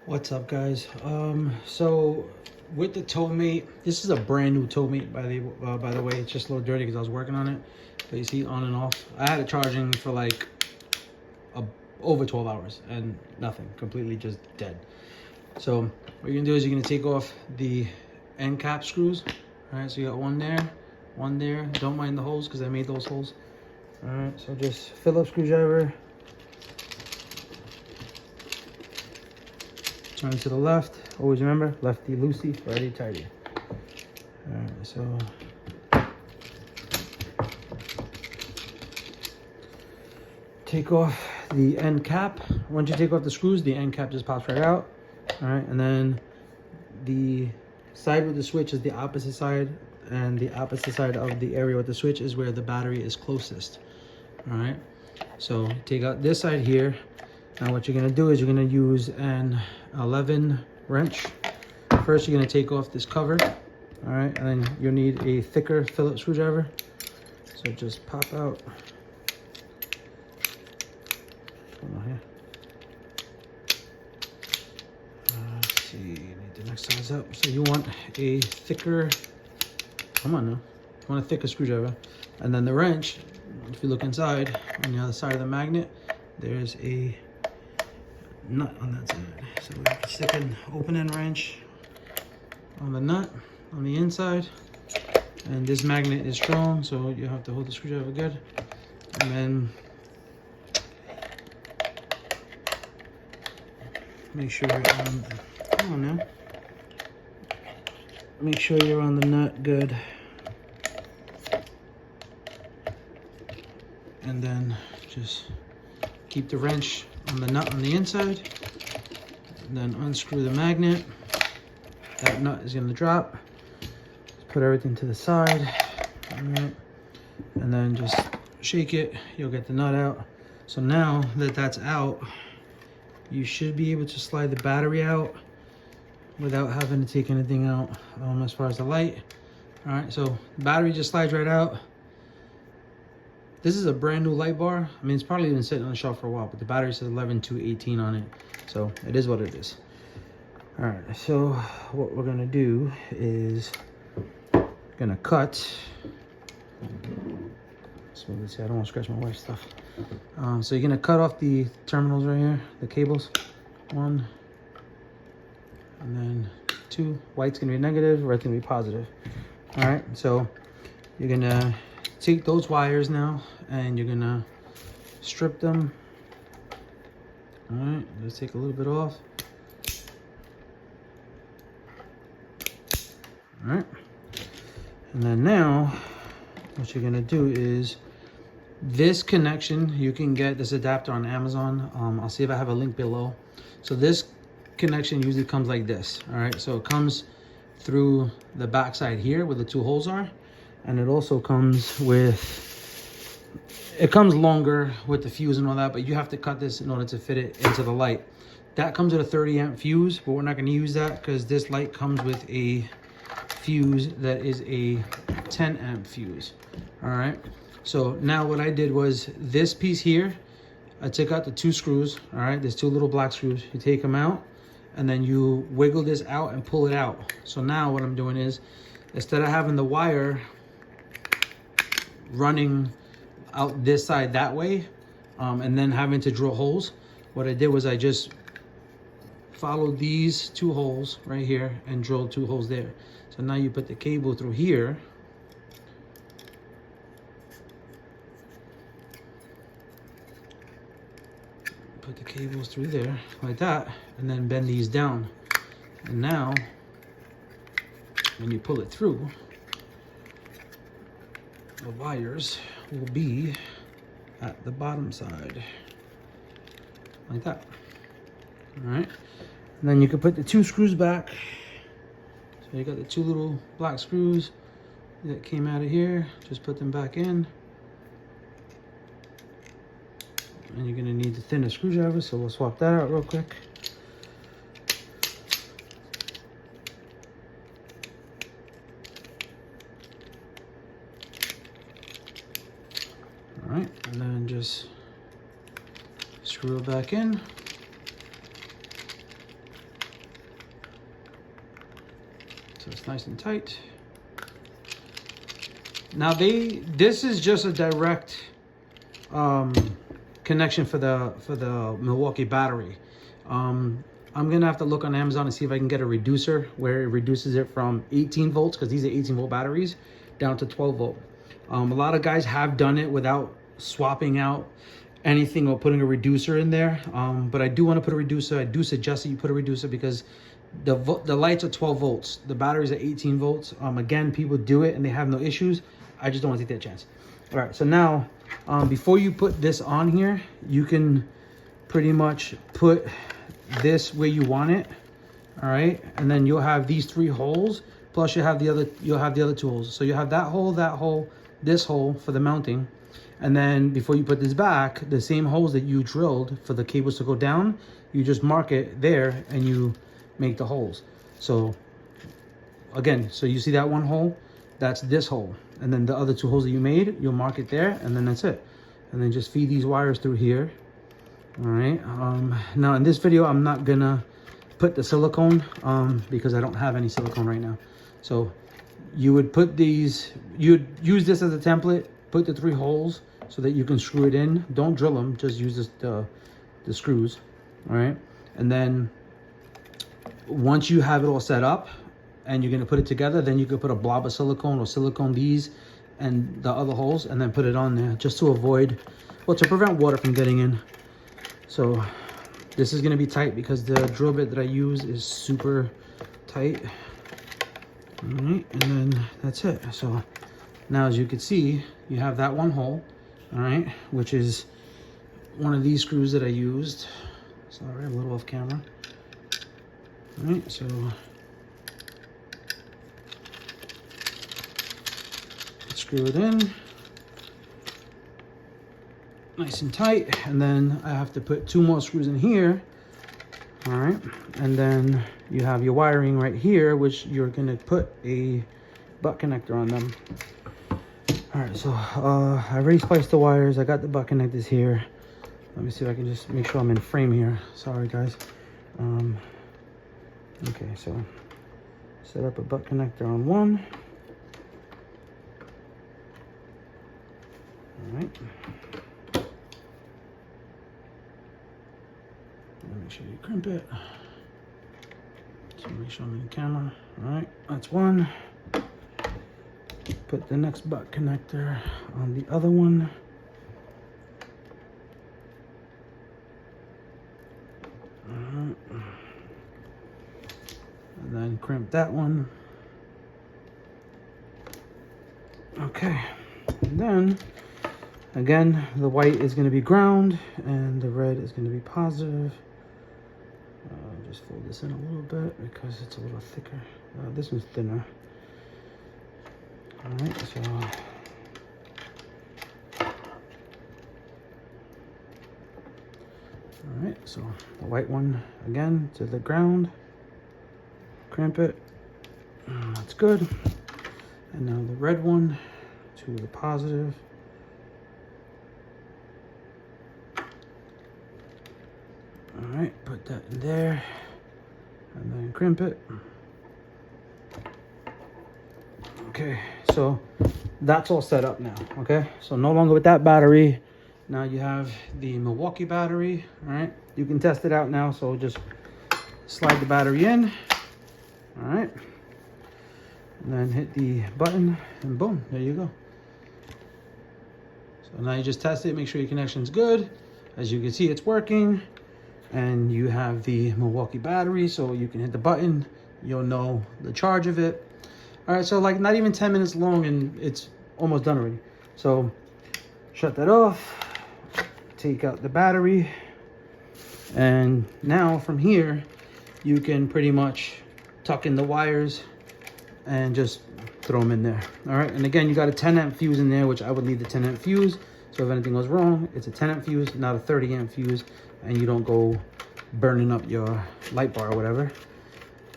What's up, guys? So with the Towmate, this is a brand new Towmate by the way. It's just a little dirty because I was working on it. But you see, on and off. I had it charging for like over 12 hours and nothing, completely just dead. So what you're gonna do is you're gonna take off the end cap screws. All right, so you got one there, one there. Don't mind the holes because I made those holes. All right, so just Phillips screwdriver. Turn to the left. Always remember, lefty loosey, righty tighty. All right, so take off the end cap. Once you take off the screws, the end cap just pops right out. All right, and then the side with the switch is the opposite side, and the opposite side of the area with the switch is where the battery is closest. All right, so take out this side here. Now what you're gonna do is you're gonna use an 11 wrench. First, you're gonna take off this cover, all right, and then you'll need a thicker Phillips screwdriver. So just pop out. Come on here. Let's see, need the next size up. So you want a thicker, come on now. You want a thicker screwdriver. And then the wrench, if you look inside, on the other side of the magnet, there's a nut on that side. So we have to stick an open end wrench on the nut on the inside, and this magnet is strong, so you have to hold the screwdriver good. And then make sure you're on, come on now, make sure you're on the nut good, and then just keep the wrench on the nut on the inside, and then unscrew the magnet. That nut is going to drop. Just put everything to the side. All right, and then just shake it. You'll get the nut out. So now that that's out, you should be able to slide the battery out without having to take anything out as far as the light. All right, so the battery just slides right out. This is a brand new light bar. I mean, it's probably been sitting on the shelf for a while, but the battery says 11 to 18 on it. So it is what it is. All right, so what we're gonna do is gonna cut. So let's see, I don't want to scratch my wife's stuff. So you're gonna cut off the terminals right here, the cables. One, and then two. White's gonna be negative, red's gonna be positive. All right, so you're gonna take those wires now and you're gonna strip them. All right, let's take a little bit off. All right, and then now what you're gonna do is this connection, you can get this adapter on Amazon. I'll see if I have a link below. So this connection usually comes like this. All right, so it comes through the back side here where the two holes are, and it also comes with, it comes longer with the fuse and all that, but you have to cut this in order to fit it into the light. That comes with a 30 amp fuse, but we're not going to use that because this light comes with a fuse that is a 10 amp fuse. All right, so now what I did was this piece here, I took out the two screws. All right, there's two little black screws. You take them out and then you wiggle this out and pull it out. So now what I'm doing is, instead of having the wire running out this side that way and then having to drill holes, what I did was I just followed these two holes right here and drilled two holes there. So now you put the cable through here, put the cables through there like that, and then bend these down. And now when you pull it through, the wires will be at the bottom side like that. All right, and then you can put the two screws back. So you got the two little black screws that came out of here, just put them back in. And you're gonna need the thinner screwdriver, so we'll swap that out real quick. All right, and then just screw it back in. So it's nice and tight. Now this is just a direct connection for the Milwaukee battery. I'm gonna have to look on Amazon and see if I can get a reducer where it reduces it from 18 volts, because these are 18-volt batteries, down to 12 volt. A lot of guys have done it without swapping out anything or putting a reducer in there, but I do want to put a reducer. I do suggest that you put a reducer because the lights are 12 volts, the batteries are 18 volts. Again, people do it and they have no issues. I just don't want to take that chance. All right, so now before you put this on here, you can pretty much put this where you want it. All right, and then you'll have these 3 holes, plus you'll have the other 2 holes. So you have that hole, this hole for the mounting. And then before you put this back, the same holes that you drilled for the cables to go down, you just mark it there and you make the holes. So again, so you see that one hole, that's this hole. And then the other 2 holes that you made, you'll mark it there, and then that's it. And then just feed these wires through here. All right, now in this video, I'm not gonna put the silicone because I don't have any silicone right now. So you would put these, you'd use this as a template, put the 3 holes so that you can screw it in. Don't drill them, just use this, the screws. All right, and then once you have it all set up and you're gonna put it together, then you could put a blob of silicone or silicone these and the other holes, and then put it on there just to avoid, well, to prevent water from getting in. So this is gonna be tight because the drill bit that I use is super tight. All right, and then that's it. So now, as you can see, you have that one hole, all right, which is one of these screws that I used. Sorry, I'm a little off camera. All right, so screw it in nice and tight, and then I have to put 2 more screws in here. All right, and then you have your wiring right here, which you're gonna put a butt connector on them. All right, so I already spliced the wires. I got the butt connectors here. Let me see if I can just make sure I'm in frame here. Sorry, guys. Okay, so set up a butt connector on one. All right. Make sure you crimp it. So make sure I'm in camera. All right, that's one. Put the next butt connector on the other one. And then crimp that one. Okay, and then again, the white is going to be ground and the red is going to be positive. Just fold this in a little bit because it's a little thicker. This one's thinner. All right, so the white one again to the ground, crimp it, that's good. And now the red one to the positive. All right, put that in there and then crimp it. Okay, so that's all set up now. Okay, so no longer with that battery. Now you have the Milwaukee battery. All right, you can test it out now. So just slide the battery in. All right, and then hit the button and boom, there you go. So now you just test it, make sure your connection's good. As you can see, it's working. And you have the Milwaukee battery, so you can hit the button, you'll know the charge of it. All right, so like not even 10 minutes long and it's almost done already. So shut that off, take out the battery, and now from here you can pretty much tuck in the wires and just throw them in there. All right, and again, you got a 10 amp fuse in there, which I would leave the 10 amp fuse. So if anything goes wrong, it's a 10 amp fuse, not a 30 amp fuse, and you don't go burning up your light bar or whatever.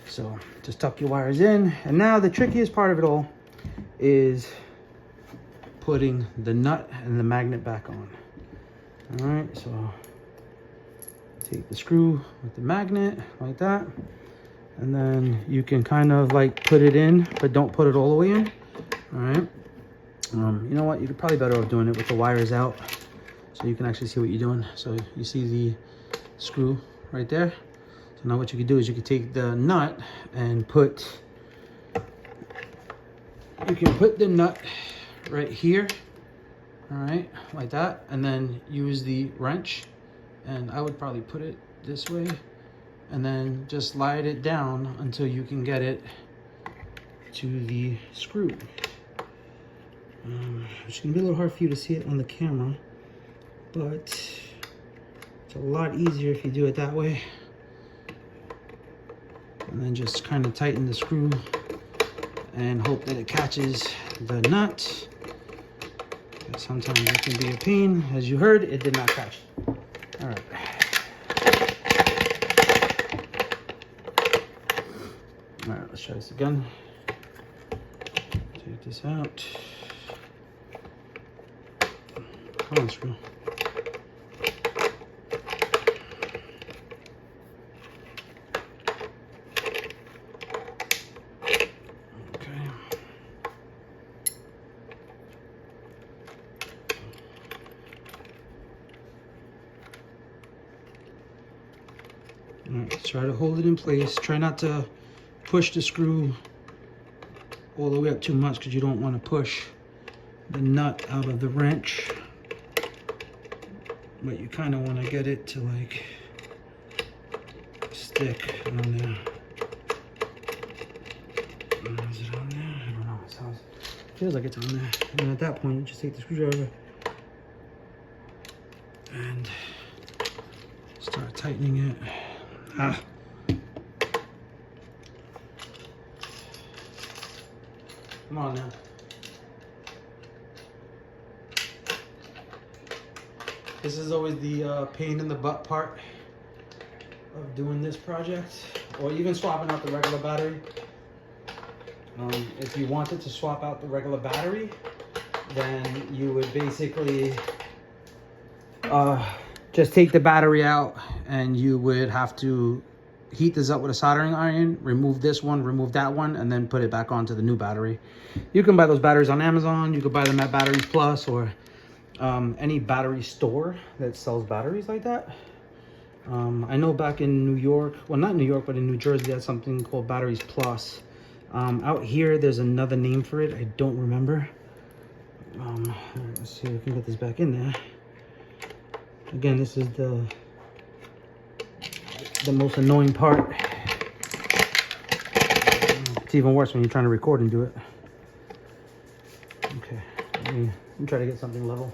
So just tuck your wires in. And now the trickiest part of it all is putting the nut and the magnet back on. All right, so take the screw with the magnet like that, And then you can kind of like put it in, but don't put it all the way in. All right. You know what? You're probably better off doing it with the wires out so you can actually see what you're doing. So you see the screw right there. So now what you can do is you can take the nut and you can put the nut right here. All right, like that. And then use the wrench. And I would probably put it this way. And then just slide it down until you can get it to the screw. It's gonna be a little hard for you to see it on the camera, but it's a lot easier if you do it that way. And then just kind of tighten the screw and hope that it catches the nut. But sometimes that can be a pain. As you heard, it did not catch. All right. All right, let's try this again. Take this out. Come on, screw. Okay. All right, try to hold it in place. Try not to push the screw all the way up too much because you don't want to push the nut out of the wrench. But you kind of want to get it to like stick on there. Is it on there? I don't know. It feels like it's on there. And at that point, you just take the screwdriver and start tightening it. Ah. Come on now. This is always the pain in the butt part of doing this project, or even swapping out the regular battery. If you wanted to swap out the regular battery, then you would basically just take the battery out, and you would have to heat this up with a soldering iron, remove this one, remove that one, and then put it back onto the new battery. You can buy those batteries on Amazon. You could buy them at Batteries Plus or any battery store that sells batteries like that. I know back in New York, well, not New York, but in New Jersey, they had something called Batteries Plus. Out here, there's another name for it. I don't remember. Let's see if we can get this back in there. Again, this is the most annoying part. It's even worse when you're trying to record and do it. Okay, let me try to get something level.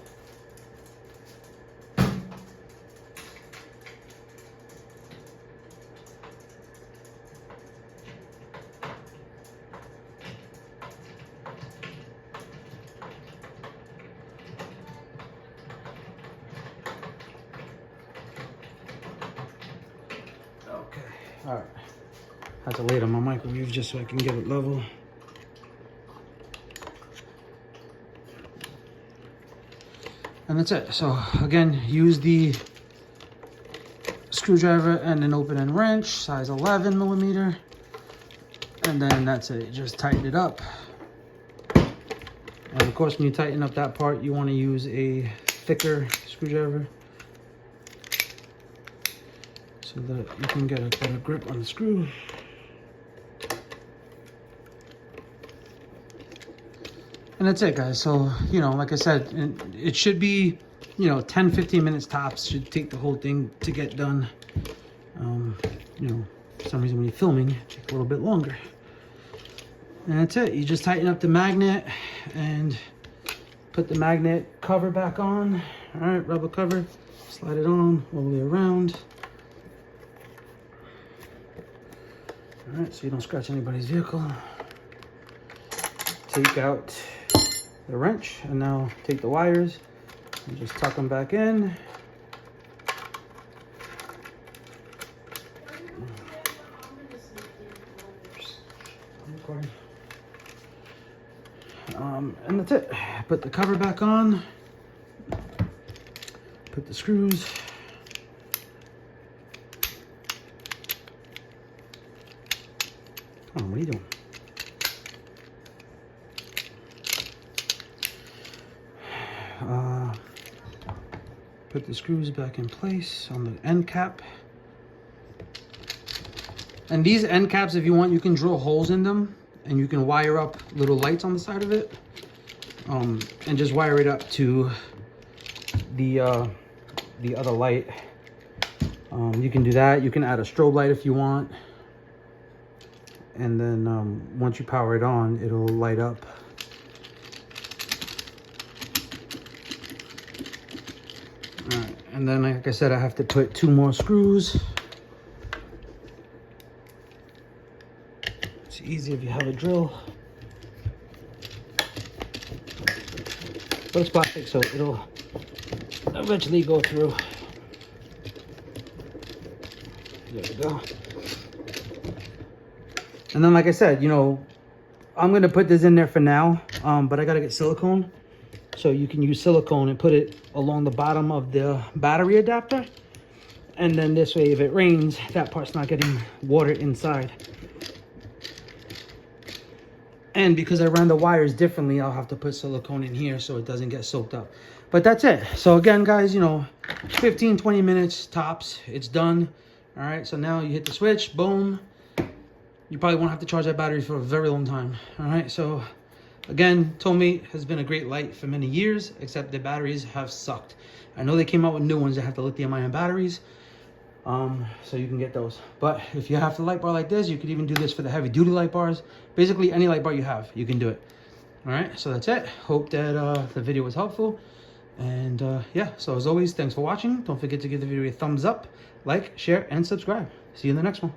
All right, I have to lay it on my microwave just so I can get it level. And that's it. So again, use the screwdriver and an open end wrench, size 11 millimeter. And then that's it, just tighten it up. And of course, when you tighten up that part, you want to use a thicker screwdriver, so that you can get a better grip on the screw. And that's it, guys. So, you know, like I said, it should be, you know, 10-15 minutes tops. Should take the whole thing to get done. You know, for some reason when you're filming, it takes a little bit longer. And that's it. You just tighten up the magnet and put the magnet cover back on. All right, rubber cover. Slide it on all the way around. All right, so you don't scratch anybody's vehicle. Take out the wrench, and now take the wires and just tuck them back in. And that's it. Put the cover back on. Put the screws. Come on, what are you doing? Put the screws back in place on the end cap. And these end caps, if you want, you can drill holes in them and you can wire up little lights on the side of it. And just wire it up to the other light. You can do that. You can add a strobe light if you want. And then once you power it on, it'll light up. All right, and then like I said, I have to put 2 more screws. It's easy if you have a drill. But it's plastic, so it'll eventually go through. There we go. And then, like I said, you know, I'm gonna put this in there for now, but I gotta get silicone. So you can use silicone and put it along the bottom of the battery adapter. And then this way, if it rains, that part's not getting water inside. And because I ran the wires differently, I'll have to put silicone in here so it doesn't get soaked up. But that's it. So again, guys, you know, 15, 20 minutes tops, it's done. All right, so now you hit the switch, boom. You probably won't have to charge that battery for a very long time. All right, so again, Towmate has been a great light for many years, except the batteries have sucked. I know they came out with new ones that have the lithium-ion batteries, so you can get those. But if you have the light bar like this, you could even do this for the heavy-duty light bars. Basically, any light bar you have, you can do it. All right, so that's it. Hope that the video was helpful. And yeah, so as always, thanks for watching. Don't forget to give the video a thumbs up, like, share, and subscribe. See you in the next one.